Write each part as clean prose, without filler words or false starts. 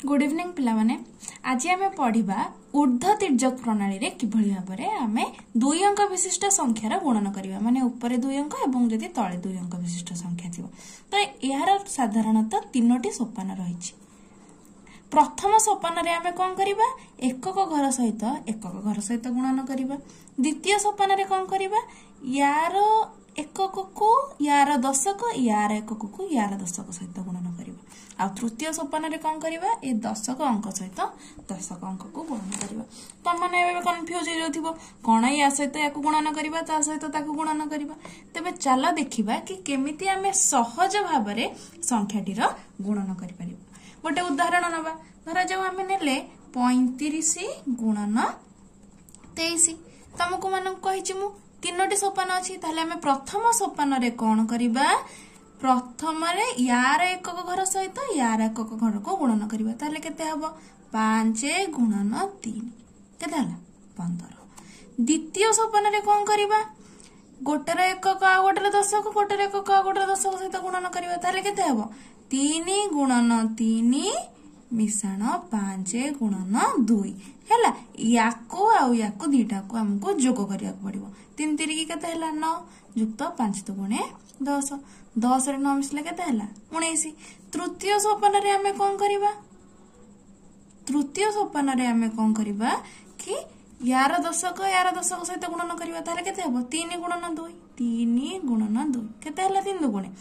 Good evening पिला माने आज आम पढ़ा ऊर्ध्व तिर्यक प्रणाली रे किभଳି भाबरे आमे दुई अंक विशिष्ट संख्यार गुणन करिवा माने ऊपर दुई अंक एवं जदि तळे दुई अंक विशिष्ट संख्या थिबो तो यार साधारणतः तीनोटी सोपान रहिछि। प्रथम सोपान रे आमे कोन करिवा एकक घर सहित गुणन करिवा। द्वितीय सोपान रे कोन करिवा यार एकक को यार दशक यार एकक को यार दशक सहित गुणन करिवा। आ तृतीय सोपान रे कोन करिवा ए दशक अंक सहित दशक अंक को गुणन करिवा। त माने एबे कंफ्यूज हो जाउथिबो कोन या सहित याकु गुणन करिवा ता सहित ताकु गुणन करिवा। तबे चला देखिबा कि केमिति आमे सहज भाबरे संख्याटीर गुणन करि परिबा। गोटे उदाहरण नबा धरा जाऊ आमे नेले 35 गुणन 23 तमको मानक कहिछि मु तीनोटी सोपान अछि ताले आमे प्रथम सोपान रे कोन करिबा प्रथम रे यार एकक घर सहित यार एकक घर को गुणन करिबा ताले केते हबो 5 गुणन 3 केते हला 15। द्वितीय सोपान रे कोन करिबा गोटे रे एकक आ गोटे रे दशक गोटे रे एकक आ गोटे रे दशक सहित गुणन करिबा ताले केते हबो 3 गुणन 3 मिश्रण 5 गुणन 2 हैला याको आ याको दीटा को हमको जोग करिया पड़िबो 3 3 की केते हला 9 युक्त 5 तो गुणे 10 10 रे 9 मिसले केते हला 19। तृतीय सोपान रे हमें कोन करिबा तृतीय सोपान रे हमें कोन करिबा कि यार दशक सहित गुणन करिबा ताले केते हबो 3 गुणन 2 3 गुणन 2 केते हला 3 2 गुणे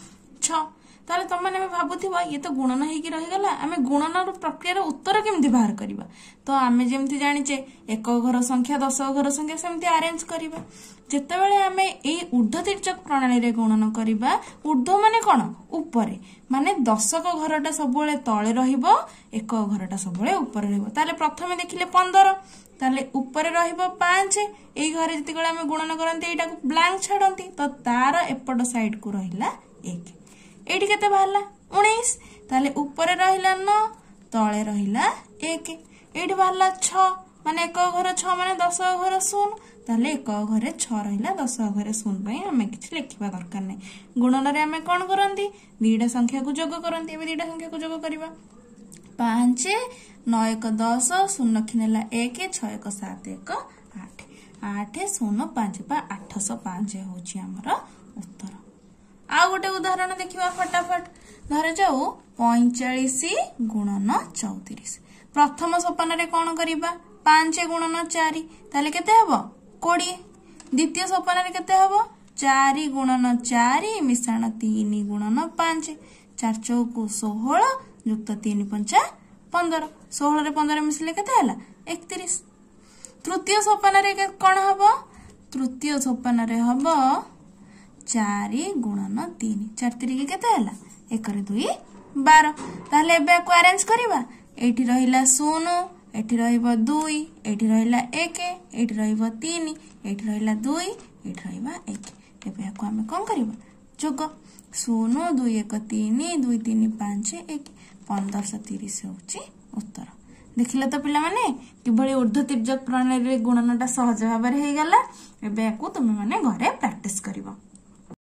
6। ताले तुम मैंने भाबुथिबा ये तो गुणन हेकी रहि गला आमे गुणन प्रक्रिया उत्तर केमती बाहर करिबा। तो आमे जेमती जानिचे एक घर संख्या दशक घर संख्या सेमती अरेंज करिबा। जेतेबेले आमे ए ऊर्ध्व तिर्यक प्रणाली रे गुणन करिबा ऊर्ध्व माने कोन ऊपरे माने दशक घरटा सबले तळे रहिबो एक घरटा सबले ऊपर रहिबो। ताले प्रथमे देखिले 15 ताले ऊपर रहिबो 5 एई घरे जतिगळे आमे गुणन करंती एटा को ब्लैंक छाडंती तो तार एपट साइड को रहिला 1 एठी केते बाहला 19 ताले ऊपर रहिला 9 तळे रहिला 1 एठी बाहला 6 माने एक घर 6 माने 10 घर 0 ताले एक घरे 6 रहिला 10 घरे 0 पई हमें किछ लिखिबा दरकार नै। गुणन रे हमें कोन करंती दीटा संख्या को जोग करंती एबे दीटा संख्या को जोग करबा 5 9 1 10 0 खिनेला 1 6 1 7 1 8 8 0 5 पा 805 होची हमर उत्तर। आ गोटे उदाहरण देखिबा फटाफट धरे जाऊ 45 गुणन 34 प्रथम सोपान रे कोन करिबा 5 गुणन 4 ताले केते हबो 20। द्वितीय सोपान रे केते हबो 4 गुणन 4 मिश्रण 3 गुणन 5 4 चौको 16 युक्त 3 5 15 16 रे 15 मिसले केते हला 31। तृतीय सोपान रे कोन हबो तृतीय सोपान रे हबो 4 गुणन 3 4 3 के केते हला 1 रे 2 12 ताले एबे को अरेंज करबा एठी रहिला 0 एठी रहइबो 2 एठी रहिला 1 एठी रहइबो 3 एठी रहिला 2 एठी रहइबा 1 एबे को हमें कोन करबा जोग 0 2 1 3 2 3 5 1 1530 होची उत्तर। देखिले तो पिला माने किभଳି ऊर्ध्व तिर्यक प्रणाली रे गुणनटा सहज भाबरे हे गला एबे को तुम माने घरे प्रैक्टिस करिवो।